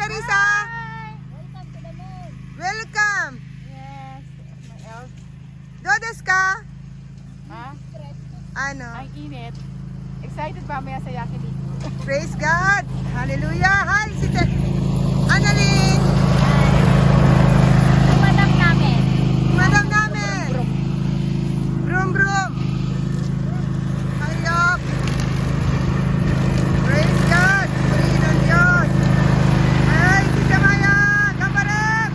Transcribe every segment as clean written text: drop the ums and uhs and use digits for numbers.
Carissa. Welcome to the moon. Welcome. Yes. My else. Dodos ka? Ha? Ano? Ang init. Excited ba maya sa yakiniku? Praise God. Hallelujah. Hi, si Annalyn. Madam namin. Madam namin. Brum brum. Hayop. Praise God. Purihin ang Diyos. Ay, Tita Maya. Kaparet.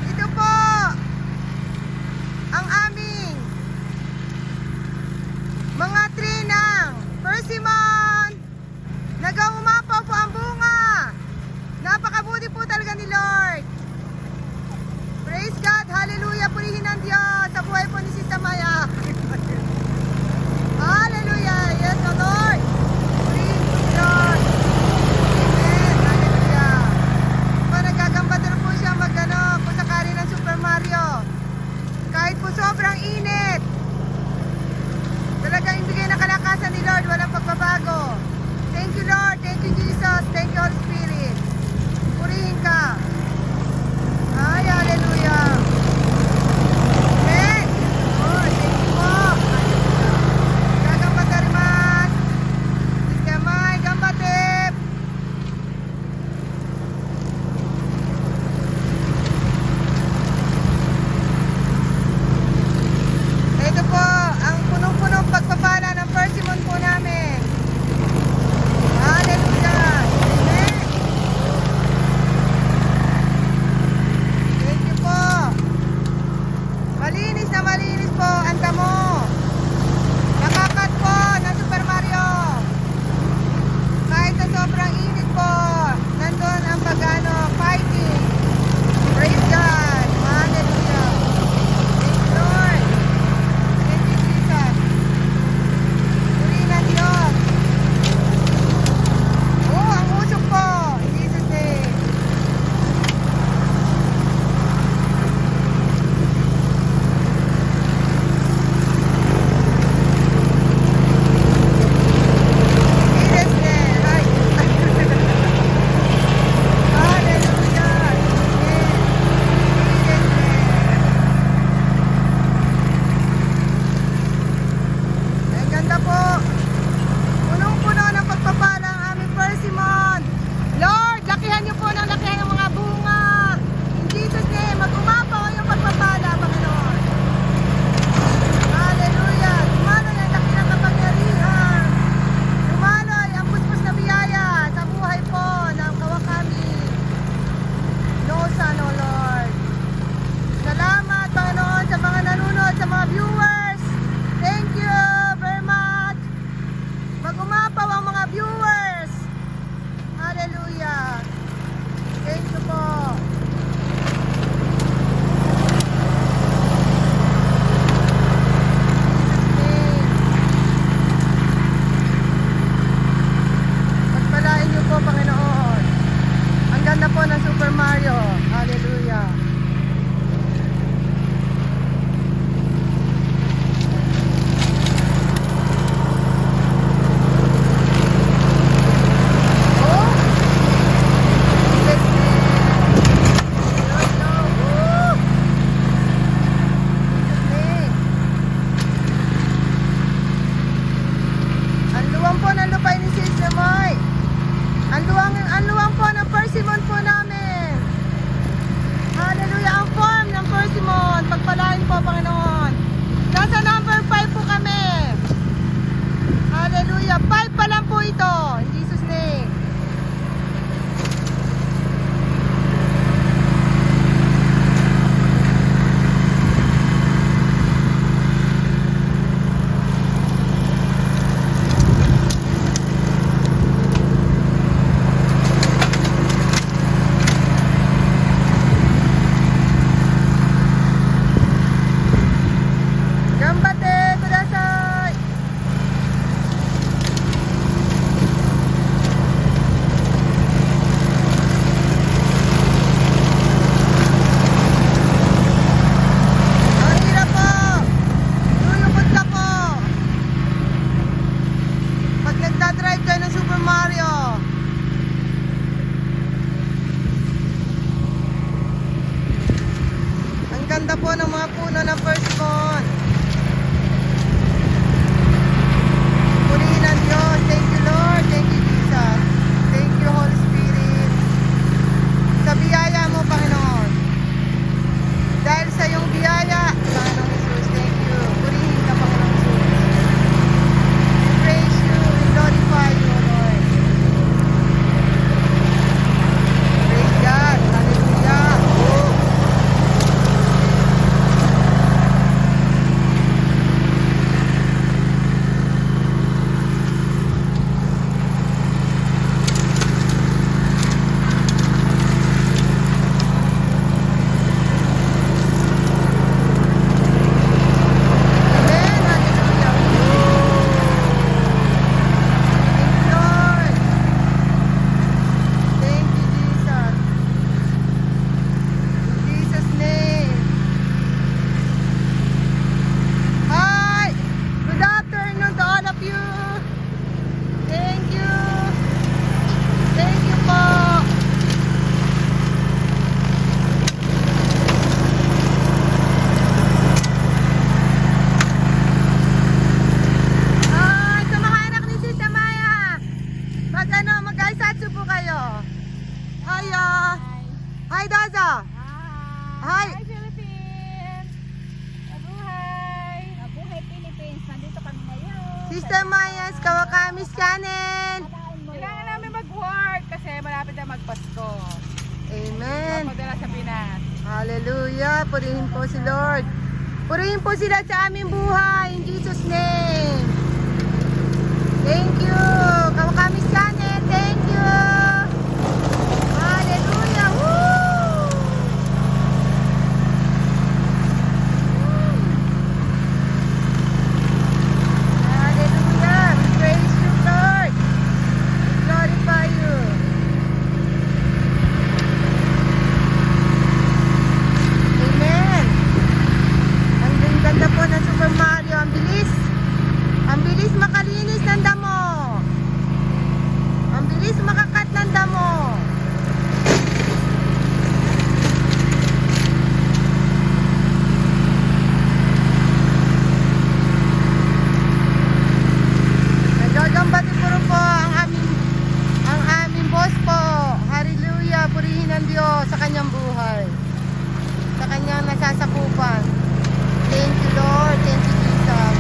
Ito po ang aming mga trinang persimmon. Nag-uumapaw po ang bunga. po ng mga puno ng first month. Purihin ang Diyos. Thank you, Lord. Thank you, Jesus. Thank you, Holy Spirit. Sa biyaya mo, Panginoon. Dahil sa iyong biyaya, Panginoon Jesus, thank you. Purihin ka, Panginoon Jesus. We praise you. We glorify you, Lord. Praise God. Hallelujah. Oh. Amen. Hallelujah. Thank you, Lord. Thank you, Jesus. In Jesus' name. Hi. Good afternoon to all of you. Thank you. Thank you po. Ay, sa mga anak ni Tita Maya. Mag-aisatsu po kayo. Hi, hi, Daza. Hi. Hi, Philippines! Mabuhay! Mabuhay Philippines, nandito kami ngayon. Sister Maya's Kawakamis Channel. Kailangan namin mag-work kasi malapit na magpasko. Amen. Magpadala sa Pinas. Hallelujah. Purihin po si Lord. Purihin po sila sa aming buhay. In Jesus' name. Thank you. Kawakamis Channel. Thank you. Hallelujah. Woo! Hallelujah. We praise you, Lord. We glorify you. Amen. Ang ganda po ng Super Mario. Ang bilis. Ang bilis makalinis ng damo. Ang bilis makakat ng damo. Nagagambati puro po ang aming boss po. Hallelujah. Purihin ang Diyos sa kanyang buhay. Sa kanyang nasasakupan. Thank you, Lord. Thank you, Jesus.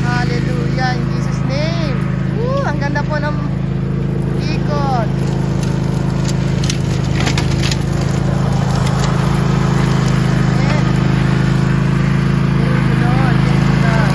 Hallelujah. In Jesus' name. Woo, ang ganda po ng ikot. Amen. Thank you, Lord. Thank you, God.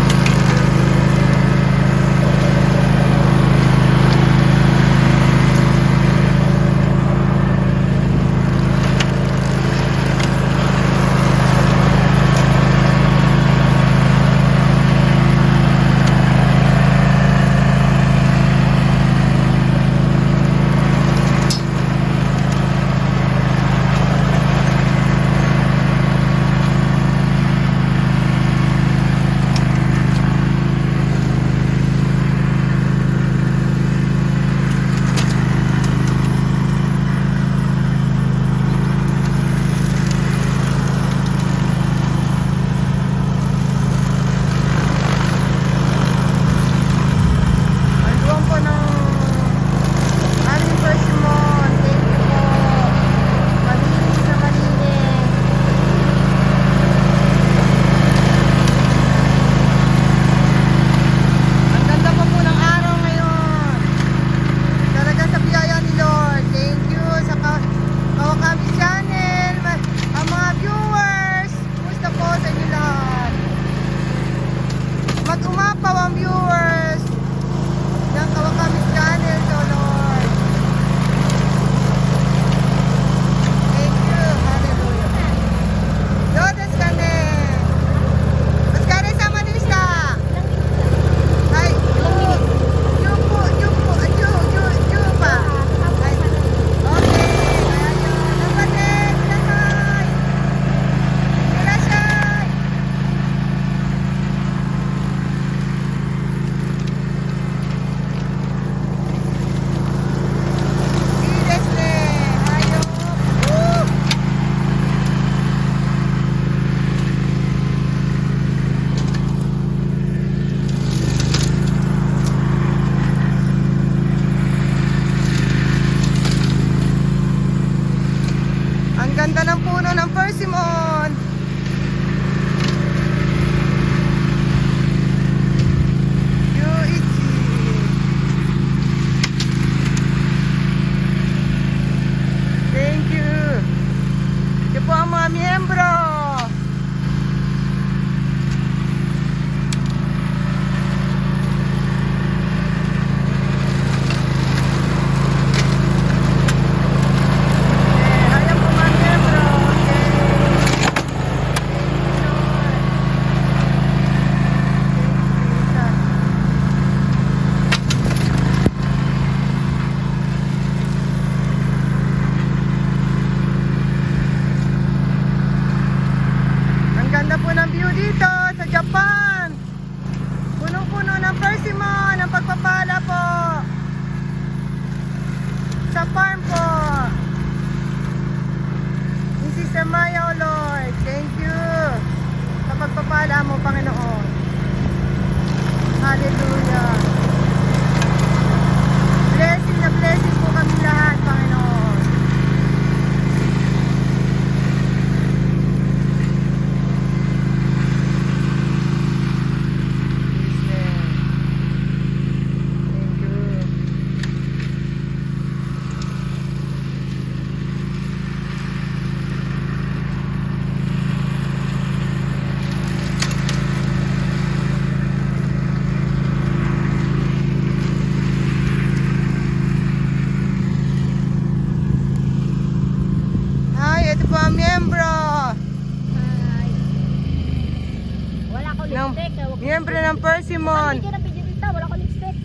ng persimmon. Hindi ka na pwede dito, wala ko lipstick.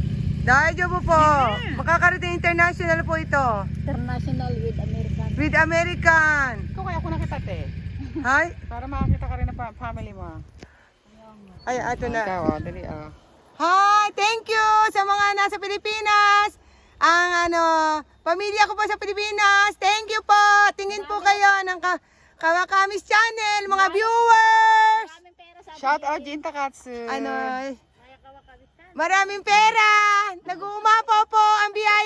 Dahil po. Makakarating international po ito. International with American. With American. Ikaw kaya ako nakita te. Hi. Para makakita ka rin ng family mo. Ay, ato na. Ikaw, dali Hi, thank you sa mga nasa Pilipinas. Ang pamilya ko po sa Pilipinas. Thank you po. Tingin po kayo ng Kawakamis Channel, mga viewers. Maraming pera sa Shout out Jin Takatsu. Maraming pera. Nag-uumapo po ang biyaya.